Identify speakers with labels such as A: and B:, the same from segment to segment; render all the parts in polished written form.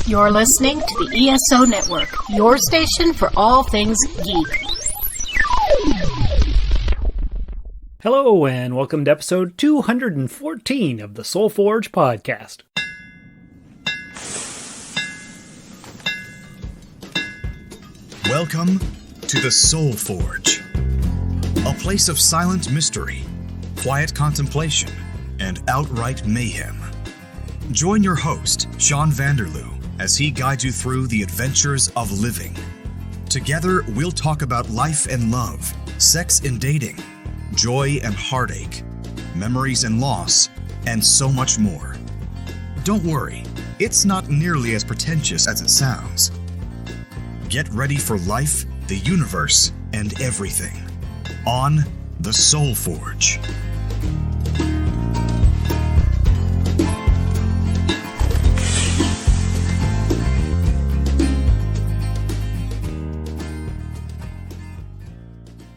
A: You're listening to the ESO Network, your station for all things geek.
B: Hello, and welcome to episode 214 of the Soul Forge podcast.
C: Welcome to the Soul Forge, a place of silent mystery, quiet contemplation, and outright mayhem. Join your host, Sean Vanderloo, as he guides you through the adventures of living. Together, we'll talk about life and love, sex and dating, joy and heartache, memories and loss, and so much more. Don't worry, it's not nearly as pretentious as it sounds. Get ready for life, the universe, and everything on the Soul Forge.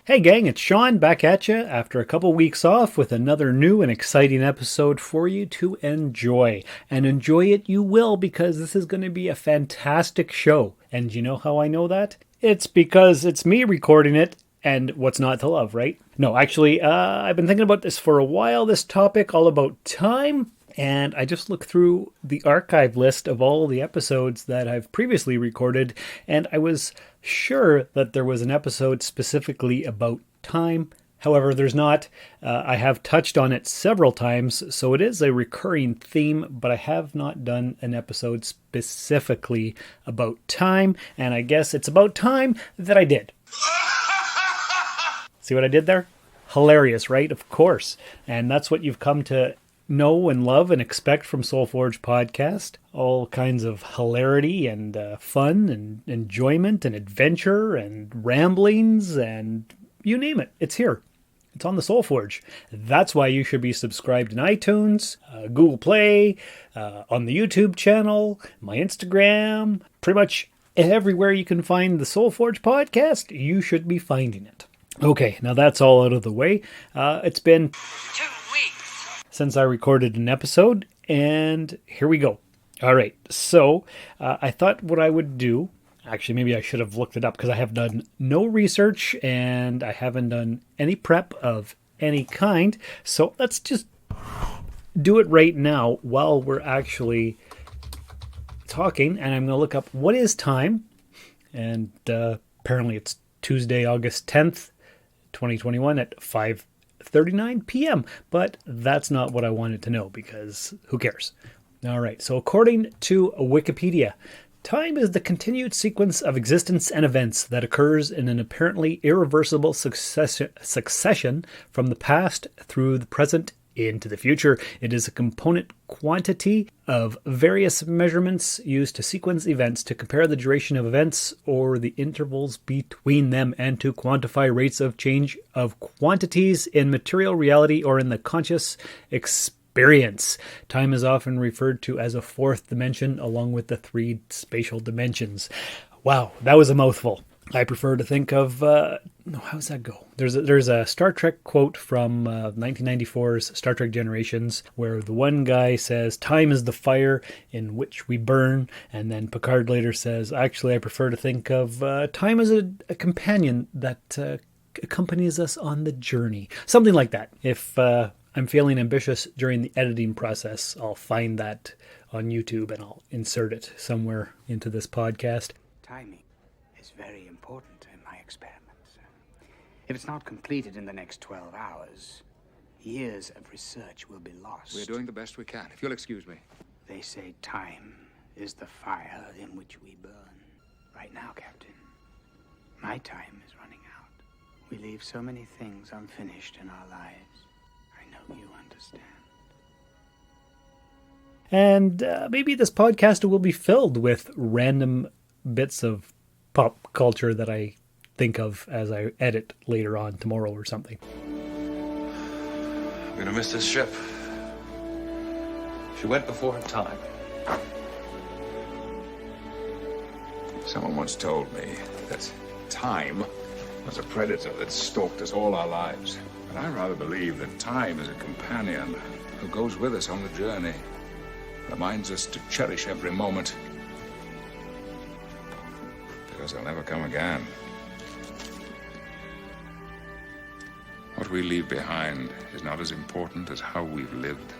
B: Hey gang, it's Sean back at you after a couple weeks off with another new and exciting episode for you to enjoy. And enjoy it you will, because this is going to be a fantastic show. And you know how I know that? It's because it's me recording it, and what's not to love, right? No, actually, I've been thinking about this for a while, this topic all about time. And I just looked through the archive list of all the episodes that I've previously recorded, and I was sure that there was an episode specifically about time. However, there's not. I have touched on it several times, so it is a recurring theme, but I have not done an episode specifically about time, and I guess it's about time that I did. See what I did there? Hilarious, right? Of course. And that's what you've come to know and love and expect from Soul Forge podcast. All kinds of hilarity and fun and enjoyment and adventure and ramblings and you name it. It's here. It's on the Soul Forge. That's why you should be subscribed in iTunes, Google Play, on the YouTube channel, my Instagram, pretty much everywhere you can find the Soul Forge podcast, you should be finding it. Okay, now that's all out of the way. It's been 2 weeks since I recorded an episode, and here we go. All right, so I thought what I would do, actually maybe I should have looked it up because I have done no research and I haven't done any prep of any kind, so let's just do it right now while we're actually talking, and I'm going to look up what is time, and apparently it's Tuesday, August 10th, 2021 at 5:39 p.m., but that's not what I wanted to know because who cares? All right, so according to Wikipedia, time is the continued sequence of existence and events that occurs in an apparently irreversible succession from the past through the present into the future. It is a component quantity of various measurements used to sequence events, to compare the duration of events or the intervals between them, and to quantify rates of change of quantities in material reality or in the conscious experience. Time is often referred to as a fourth dimension along with the three spatial dimensions. Wow, that was a mouthful. I prefer to think of, how does that go? There's a Star Trek quote from 1994's Star Trek Generations where the one guy says, "Time is the fire in which we burn," and then Picard later says, "Actually, I prefer to think of time as a companion that accompanies us on the journey." Something like that. If I'm feeling ambitious during the editing process, I'll find that on YouTube and I'll insert it somewhere into this podcast.
D: Timing is very important in my experiments. If it's not completed in the next 12 hours, years of research will be lost.
E: We're doing the best we can, if you'll excuse me.
D: They say time is the fire in which we burn. Right now, Captain, my time is running out. We leave so many things unfinished in our lives. I know you understand.
B: And maybe this podcast will be filled with random bits of pop culture that I think of as I edit later on tomorrow or something.
F: I'm gonna miss this ship. She went before her time.
E: Someone once told me that time was a predator that stalked us all our lives. But I rather believe that time is a companion who goes with us on the journey, reminds us to cherish every moment, because they'll never come again. What we leave behind is not as important as how we've lived.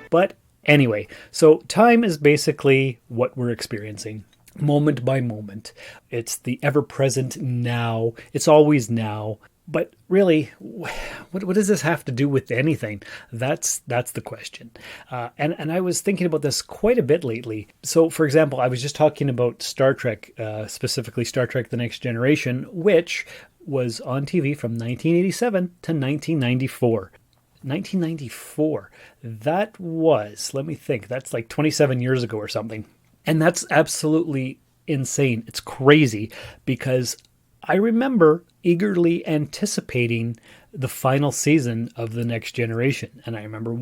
B: But anyway, so time is basically what we're experiencing, moment by moment. It's the ever-present now. It's always now. But really, what does this have to do with anything? That's the question. And I was thinking about this quite a bit lately. So, for example, I was just talking about Star Trek, specifically Star Trek The Next Generation, which was on TV from 1987 to 1994. 1994. That was, let me think, that's like 27 years ago or something. And that's absolutely insane. It's crazy because I remember eagerly anticipating the final season of The Next Generation. And I remember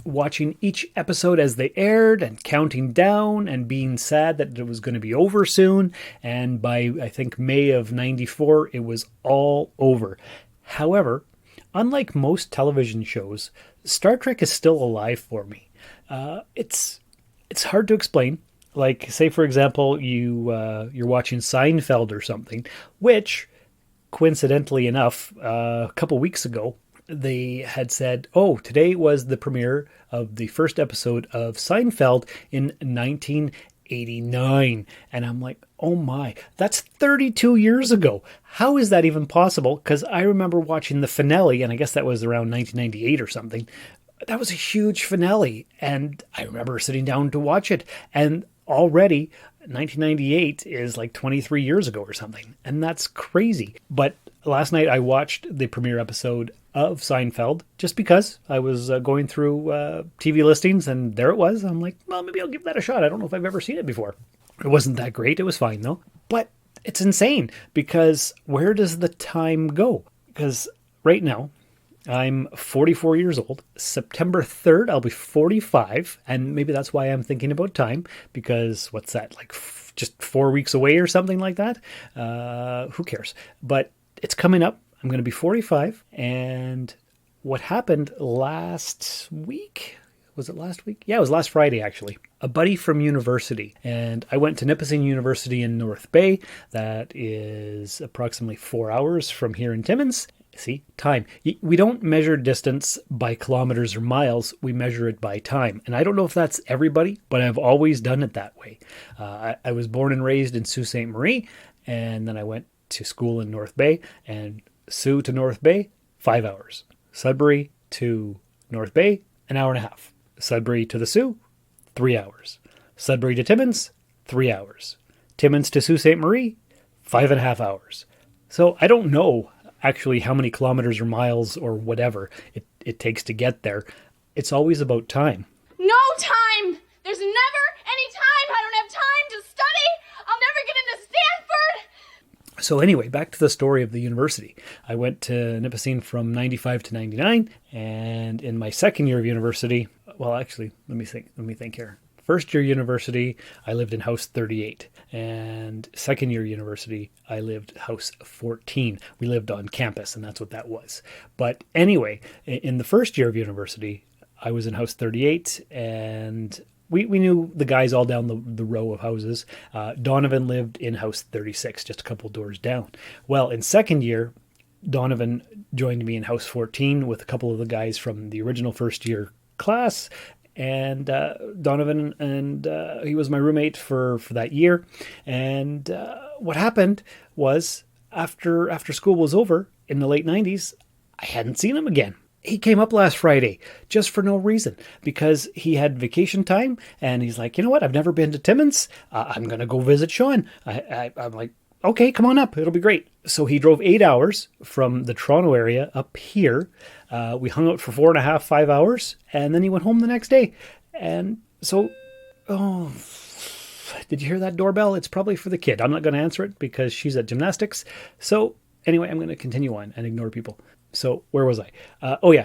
B: watching each episode as they aired and counting down and being sad that it was going to be over soon. And by, I think, May of 94, it was all over. However, unlike most television shows, Star Trek is still alive for me. It's hard to explain. Like, say, for example, you're watching Seinfeld or something, which, coincidentally enough, a couple weeks ago, they had said, oh, today was the premiere of the first episode of Seinfeld in 1989. And I'm like, oh my, that's 32 years ago. How is that even possible? Because I remember watching the finale, and I guess that was around 1998 or something. That was a huge finale, and I remember sitting down to watch it. And already 1998 is like 23 years ago or something. And that's crazy. But last night I watched the premiere episode of Seinfeld just because I was going through TV listings and there it was. I'm like, well, maybe I'll give that a shot. I don't know if I've ever seen it before. It wasn't that great. It was fine though. But it's insane because where does the time go? Because right now, I'm 44 years old. September 3rd, I'll be 45. And maybe that's why I'm thinking about time. Because what's that, like just 4 weeks away or something like that? Who cares? But it's coming up. I'm going to be 45. And what happened last week? Was it last week? Yeah, it was last Friday, actually. A buddy from university. And I went to Nipissing University in North Bay. That is approximately 4 hours from here in Timmins. See, time. We don't measure distance by kilometers or miles. We measure it by time. And I don't know if that's everybody, but I've always done it that way. I was born and raised in Sault Ste. Marie, and then I went to school in North Bay. And Sault to North Bay, 5 hours. Sudbury to North Bay, an hour and a half. Sudbury to the Sault, 3 hours. Sudbury to Timmins, 3 hours. Timmins to Sault Ste. Marie, 5.5 hours. So I don't know actually how many kilometers or miles or whatever it takes to get there. It's always about time.
G: No time! There's never any time! I don't have time to study! I'll never get into Stanford!
B: So anyway, back to the story of the university. I went to Nipissing from 95 to 99, and in my second year of university, well, actually, let me think here. First year university, I lived in house 38. And second year university, I lived house 14. We lived on campus, and that's what that was. But anyway, in the first year of university, I was in house 38, and we knew the guys all down the row of houses. Donovan lived in house 36, just a couple doors down. Well, in second year, Donovan joined me in house 14 with a couple of the guys from the original first year class. And Donovan, and he was my roommate for that year. And what happened was after school was over in the late 90s, I hadn't seen him again. He came up last Friday just for no reason because he had vacation time. And he's like, you know what? I've never been to Timmins. I'm going to go visit Sean. I'm like, okay, come on up. It'll be great. So he drove 8 hours from the Toronto area up here. We hung out for 4.5, 5 hours, and then he went home the next day. And so, did you hear that doorbell? It's probably for the kid. I'm not going to answer it because she's at gymnastics. So anyway, I'm going to continue on and ignore people. So where was I?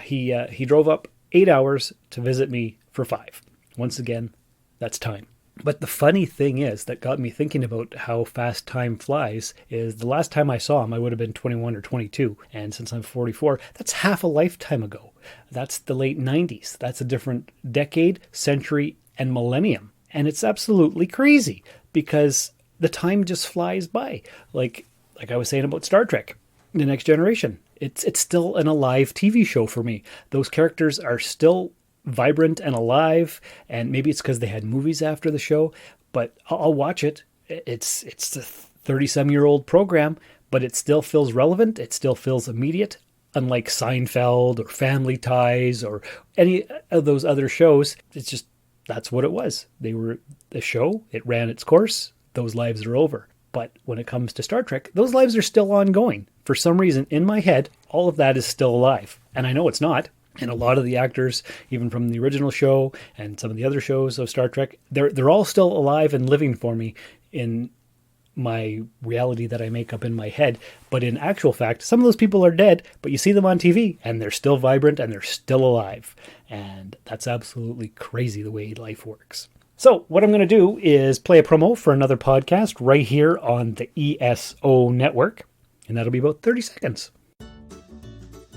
B: He drove up 8 hours to visit me for 5. Once again, that's time. But the funny thing is that got me thinking about how fast time flies is the last time I saw him, I would have been 21 or 22. And since I'm 44, that's half a lifetime ago. That's the late 90s. That's a different decade, century, and millennium. And it's absolutely crazy because the time just flies by. Like I was saying about Star Trek, The Next Generation. It's still an alive TV show for me. Those characters are still vibrant and alive, and maybe it's because they had movies after the show, but I'll watch it. It's a 30-some-year-old program, but it still feels relevant. It still feels immediate, unlike Seinfeld or Family Ties or any of those other shows. It's just, that's what it was. They were a show. It ran its course. Those lives are over. But when it comes to Star Trek, those lives are still ongoing. For some reason, in my head, all of that is still alive. And I know it's not. And a lot of the actors, even from the original show and some of the other shows of Star Trek, they're all still alive and living for me in my reality that I make up in my head. But in actual fact, some of those people are dead, but you see them on TV and they're still vibrant and they're still alive. And that's absolutely crazy the way life works. So what I'm going to do is play a promo for another podcast right here on the ESO network. And that'll be about 30 seconds.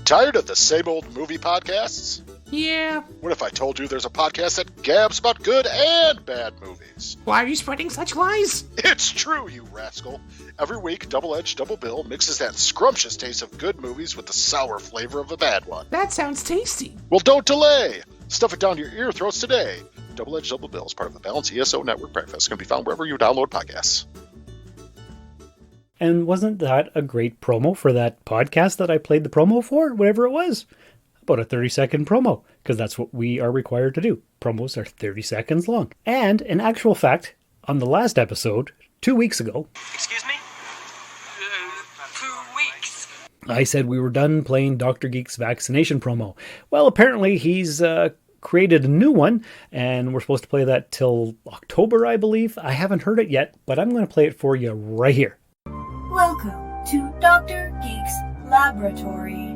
H: Tired of the same old movie podcasts?
I: Yeah.
H: What if I told you there's a podcast that gabs about good and bad movies?
I: Why are you spreading such lies?
H: It's true, you rascal. Every week, Double Edge Double Bill mixes that scrumptious taste of good movies with the sour flavor of a bad one.
I: That sounds tasty.
H: Well, don't delay. Stuff it down your ear throats today. Double Edge Double Bill is part of the Balance ESO Network breakfast. Can be found wherever you download podcasts.
B: And wasn't that a great promo for that podcast that I played the promo for? Whatever it was. About a 30-second promo. Because that's what we are required to do. Promos are 30 seconds long. And in actual fact, on the last episode, 2 weeks ago...
J: Excuse me? 2 weeks.
B: I said we were done playing Dr. Geek's vaccination promo. Well, apparently he's created a new one, and we're supposed to play that till October, I believe. I haven't heard it yet, but I'm going to play it for you right here.
K: Welcome to Dr. Geek's Laboratory.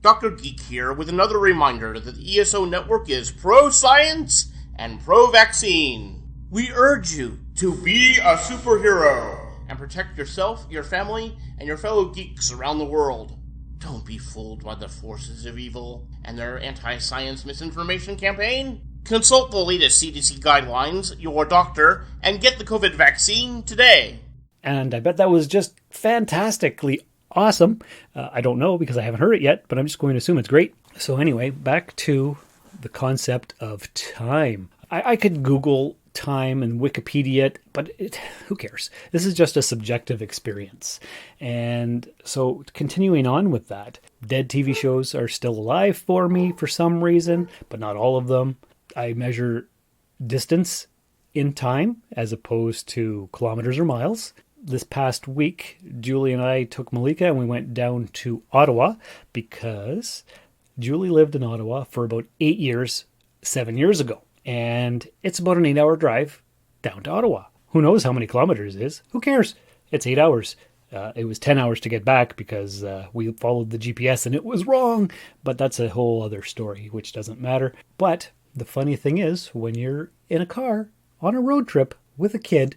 L: Dr. Geek here with another reminder that the ESO Network is pro-science and pro-vaccine. We urge you to be a superhero and protect yourself, your family, and your fellow geeks around the world. Don't be fooled by the forces of evil and their anti-science misinformation campaign. Consult the latest CDC guidelines, your doctor, and get the COVID vaccine today.
B: And I bet that was just fantastically awesome. I don't know because I haven't heard it yet, but I'm just going to assume it's great. So anyway, back to the concept of time. I could Google time and Wikipedia it, but who cares? This is just a subjective experience. And so continuing on with that, dead TV shows are still alive for me for some reason, but not all of them. I measure distance in time as opposed to kilometers or miles. This past week, Julie and I took Malika and we went down to Ottawa because Julie lived in Ottawa for about 8 years, 7 years ago. And it's about an 8-hour drive down to Ottawa. Who knows how many kilometers it is? Who cares? It's 8 hours. It was 10 hours to get back because we followed the GPS and it was wrong. But that's a whole other story, which doesn't matter. But the funny thing is, when you're in a car on a road trip with a kid,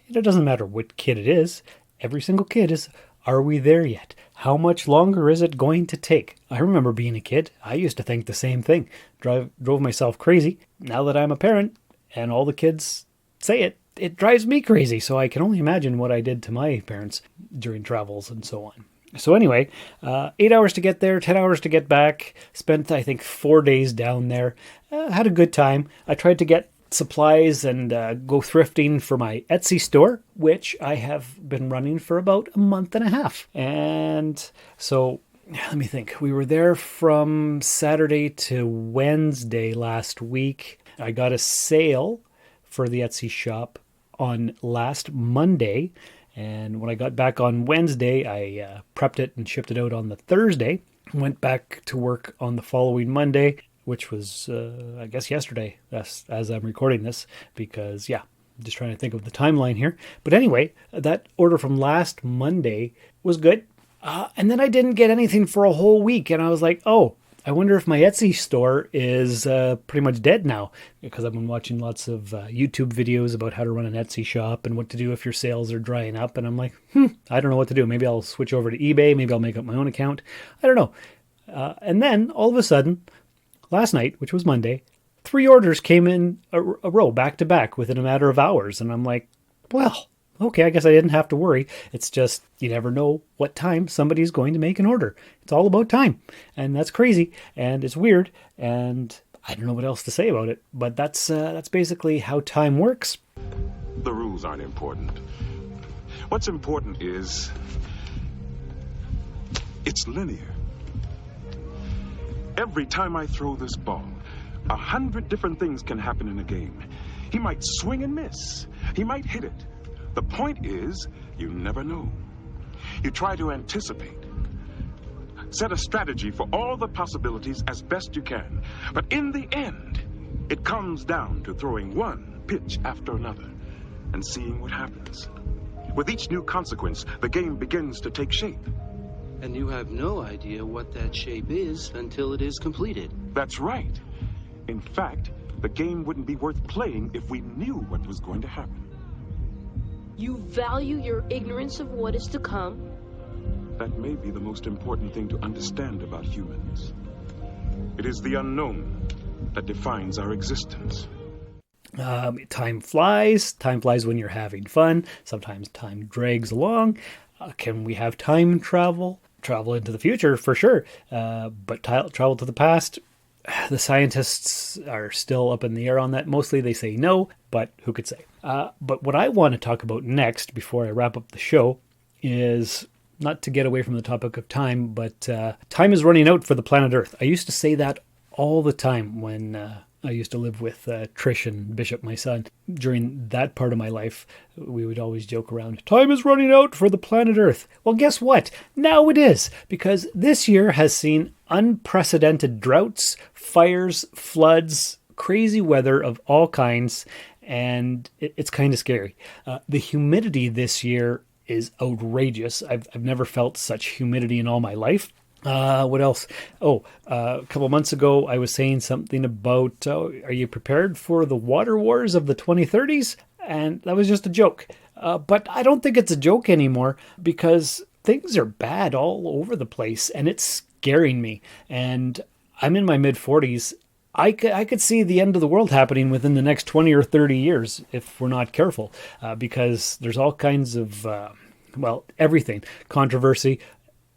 B: it doesn't matter what kid it is. Every single kid is, are we there yet? How much longer is it going to take? I remember being a kid. I used to think the same thing. Drove myself crazy. Now that I'm a parent and all the kids say it, it drives me crazy. So I can only imagine what I did to my parents during travels and so on. So anyway, 8 hours to get there, 10 hours to get back. Spent, I think, 4 days down there. Had a good time. I tried to get supplies and go thrifting for my Etsy store, which I have been running for about a month and a half. And so, let me think. We were there from Saturday to Wednesday last week. I got a sale for the Etsy shop on last Monday. And when I got back on Wednesday, I prepped it and shipped it out on the Thursday. Went back to work on the following Monday, which was, I guess, yesterday, as I'm recording this, because, yeah, I'm just trying to think of the timeline here. But anyway, that order from last Monday was good. And then I didn't get anything for a whole week, and I was like, oh, I wonder if my Etsy store is pretty much dead now, because I've been watching lots of YouTube videos about how to run an Etsy shop and what to do if your sales are drying up. And I'm like, I don't know what to do. Maybe I'll switch over to eBay. Maybe I'll make up my own account. I don't know. And then all of a sudden, last night, which was Monday, 3 orders came in a row, back to back, within a matter of hours. And I'm like, Well, okay, I guess I didn't have to worry. It's just you never know what time somebody's going to make an order. It's all about time. And that's crazy. And it's weird. And I don't know what else to say about it. But that's basically how time works.
M: The rules aren't important. What's important is it's linear. Every time I throw this ball, 100 different things can happen in a game. He might swing and miss. He might hit it. The point is, you never know. You try to anticipate. Set a strategy for all the possibilities as best you can. But in the end, it comes down to throwing one pitch after another and seeing what happens. With each new consequence, the game begins to take shape.
N: And you have no idea what that shape is until it is completed.
M: That's right. In fact, the game wouldn't be worth playing if we knew what was going to happen.
O: You value your ignorance of what is to come?
M: That may be the most important thing to understand about humans. It is the unknown that defines our existence.
B: Time flies. Time flies when you're having fun. Sometimes time drags along. Can we have time travel? Travel into the future, for sure. But travel to the past, the scientists are still up in the air on that. Mostly they say no, but who could say? But what I want to talk about next, before I wrap up the show, is not to get away from the topic of time, but time is running out for the planet Earth. I used to say that all the time when I used to live with Trish and Bishop, my son. During that part of my life, we would always joke around, time is running out for the planet Earth. Well, guess what? Now it is, because this year has seen unprecedented droughts, fires, floods, crazy weather of all kinds, and it's kind of scary. The humidity this year is outrageous. I've never felt such humidity in all my life. What else? A couple months ago, I was saying something about, are you prepared for the water wars of the 2030s? And that was just a joke. But I don't think it's a joke anymore, because things are bad all over the place and it's scaring me. And I'm in my mid-40s. I could see the end of the world happening within the next 20 or 30 years if we're not careful, because there's all kinds of, everything. Controversy.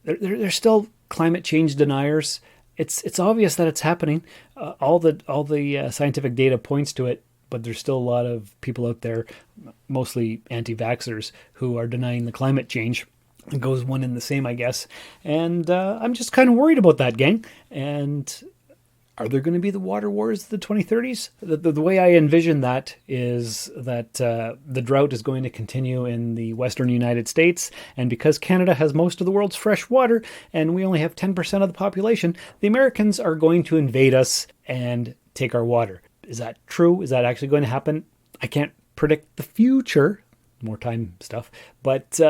B: There's still climate change deniers. It's obvious that it's happening. All the scientific data points to it, but there's still a lot of people out there, mostly anti-vaxxers, who are denying the climate change. It goes one in the same, I guess. And I'm just kind of worried about that, gang. And are there going to be the water wars of the 2030s? The way I envision that is that the drought is going to continue in the western United States. And because Canada has most of the world's fresh water and we only have 10% of the population, the Americans are going to invade us and take our water. Is that true? Is that actually going to happen? I can't predict the future. More time stuff, but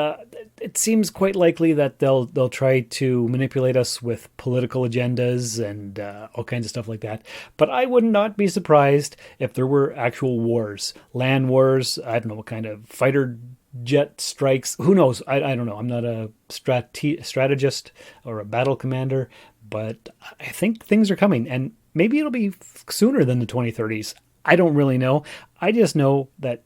B: it seems quite likely that they'll try to manipulate us with political agendas and all kinds of stuff like that. But I would not be surprised if there were actual wars, land wars. I don't know what kind of fighter jet strikes. Who knows? I don't know. I'm not a strategist or a battle commander, but I think things are coming, and maybe it'll be sooner than the 2030s. I don't really know. I just know that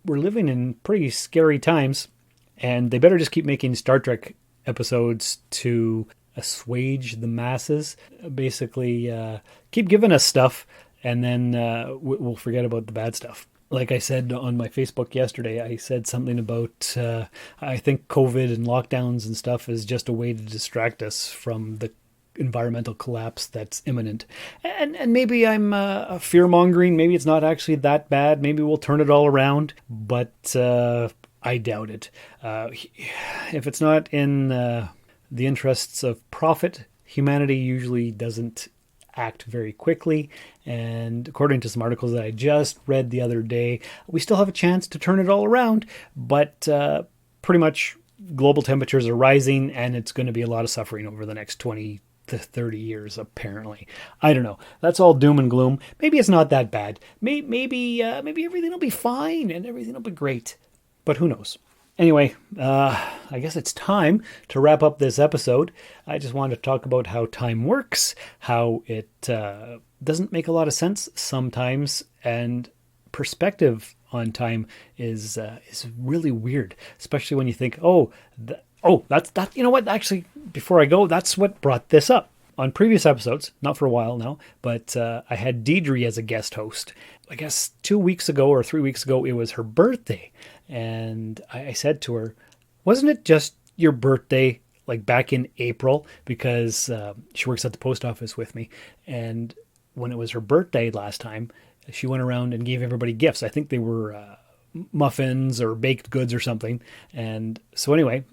B: we're living in pretty scary times, and they better just keep making Star Trek episodes to assuage the masses. Basically, keep giving us stuff, and then we'll forget about the bad stuff. Like I said on my Facebook yesterday, I said something about, I think COVID and lockdowns and stuff is just a way to distract us from the environmental collapse that's imminent. And maybe I'm fear-mongering. Maybe it's not actually that bad. Maybe we'll turn it all around. But I doubt it. If it's not in the interests of profit, humanity usually doesn't act very quickly. And according to some articles that I just read the other day, we still have a chance to turn it all around. But pretty much global temperatures are rising, and it's going to be a lot of suffering over the next 20 to 30 years, apparently. I don't know. That's all doom and gloom. Maybe it's not that bad. Maybe everything will be fine and everything will be great. But who knows? Anyway, I guess it's time to wrap up this episode. I just wanted to talk about how time works, how it doesn't make a lot of sense sometimes, and perspective on time is really weird, especially when you think, that's that. You know what? Actually, before I go, that's what brought this up. On previous episodes, not for a while now, but I had Deidre as a guest host. I guess 2 weeks ago or 3 weeks ago, it was her birthday. And I said to her, wasn't it just your birthday, like back in April? Because she works at the post office with me. And when it was her birthday last time, she went around and gave everybody gifts. I think they were muffins or baked goods or something. And so anyway,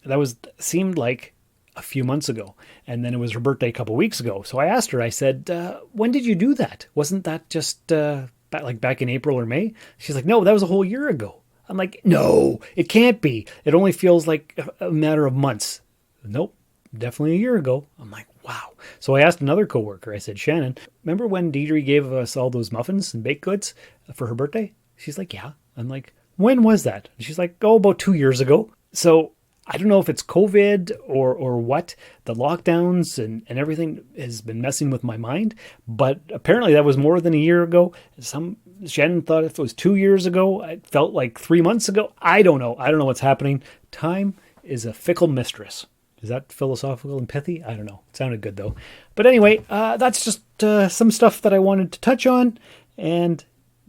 B: that seemed like a few months ago, and then it was her birthday a couple weeks ago. So I asked her, I said, when did you do that? Wasn't that just back in April or May? She's like, no, that was a whole year ago. I'm like, no, it can't be. It only feels like a matter of months. Nope, definitely a year ago. I'm like, wow. So I asked another coworker, I said, Shannon, remember when Deidre gave us all those muffins and baked goods for her birthday? She's like, yeah. I'm like, when was that? And she's like, about 2 years ago. So I don't know if it's COVID or what. The lockdowns and everything has been messing with my mind, but apparently that was more than a year ago. Shannon thought if it was 2 years ago, it felt like 3 months ago. I don't know. I don't know what's happening. Time is a fickle mistress. Is that philosophical and pithy? I don't know. It sounded good though. But anyway, that's just some stuff that I wanted to touch on, and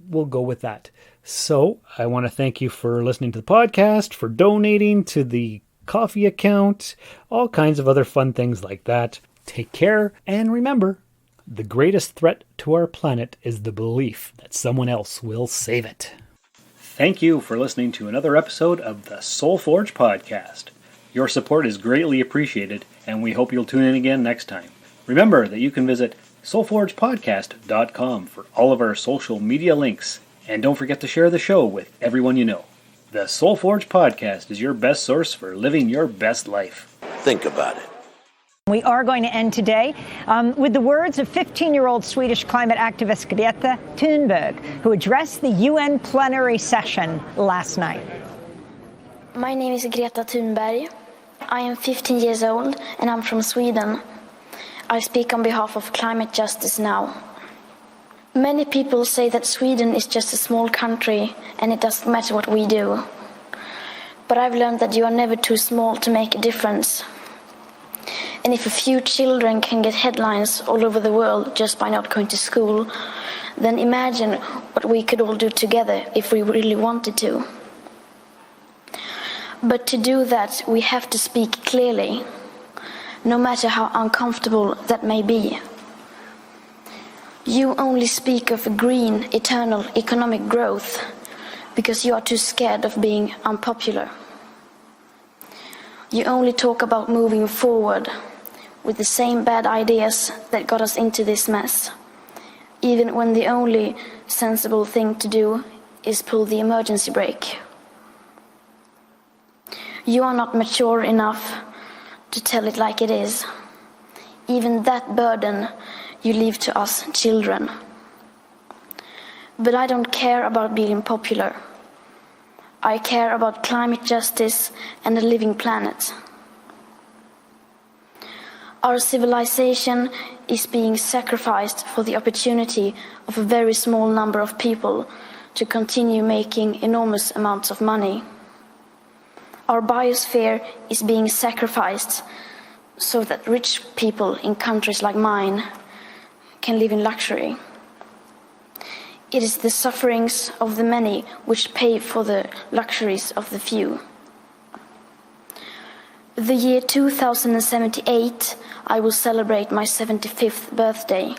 B: we'll go with that. So I want to thank you for listening to the podcast, for donating to the coffee account, all kinds of other fun things like that. Take care, and remember, the greatest threat to our planet is the belief that someone else will save it. Thank you for listening to another episode of the Soul Forge podcast. Your support is greatly appreciated, and we hope you'll tune in again next time. Remember that you can visit soulforgepodcast.com for all of our social media links. And don't forget to share the show with everyone you know. The Soul Forge podcast is your best source for living your best life.
P: Think about it.
Q: We are going to end today with the words of 15-year-old Swedish climate activist Greta Thunberg, who addressed the UN plenary session last night.
R: My name is Greta Thunberg. I am 15 years old and I'm from Sweden. I speak on behalf of Climate Justice Now. Many people say that Sweden is just a small country and it doesn't matter what we do. But I've learned that you are never too small to make a difference. And if a few children can get headlines all over the world just by not going to school, then imagine what we could all do together if we really wanted to. But to do that, we have to speak clearly, no matter how uncomfortable that may be. You only speak of green, eternal economic growth because you are too scared of being unpopular. You only talk about moving forward with the same bad ideas that got us into this mess, even when the only sensible thing to do is pull the emergency brake. You are not mature enough to tell it like it is. Even that burden you leave to us children. But I don't care about being popular. I care about climate justice and a living planet. Our civilization is being sacrificed for the opportunity of a very small number of people to continue making enormous amounts of money. Our biosphere is being sacrificed so that rich people in countries like mine can live in luxury. It is the sufferings of the many which pay for the luxuries of the few. The year 2078, I will celebrate my 75th birthday.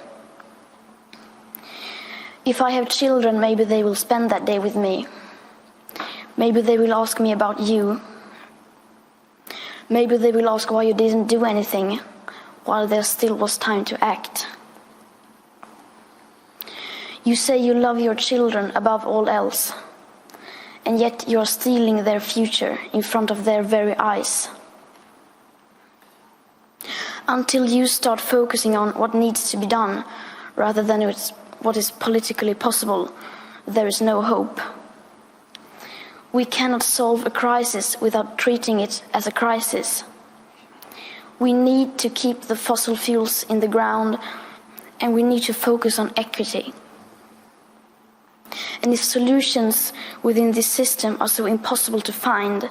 R: If I have children, maybe they will spend that day with me. Maybe they will ask me about you. Maybe they will ask why you didn't do anything while there still was time to act. You say you love your children above all else, and yet you are stealing their future in front of their very eyes. Until you start focusing on what needs to be done rather than what is politically possible, there is no hope. We cannot solve a crisis without treating it as a crisis. We need to keep the fossil fuels in the ground, and we need to focus on equity. And if solutions within this system are so impossible to find,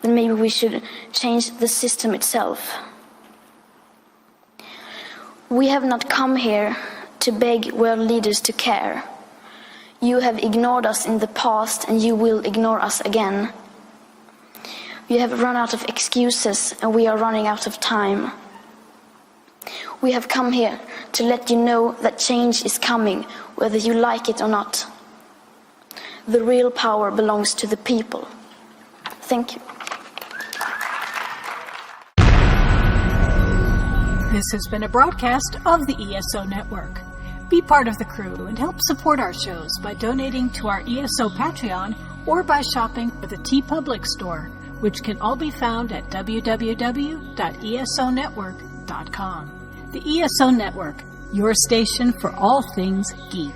R: then maybe we should change the system itself. We have not come here to beg world leaders to care. You have ignored us in the past, and you will ignore us again. You have run out of excuses, and we are running out of time. We have come here to let you know that change is coming, whether you like it or not. The real power belongs to the people. Thank you.
A: This has been a broadcast of the ESO Network. Be part of the crew and help support our shows by donating to our ESO Patreon or by shopping at the TeePublic store, which can all be found at www.esonetwork.com. The ESO Network, your station for all things geek.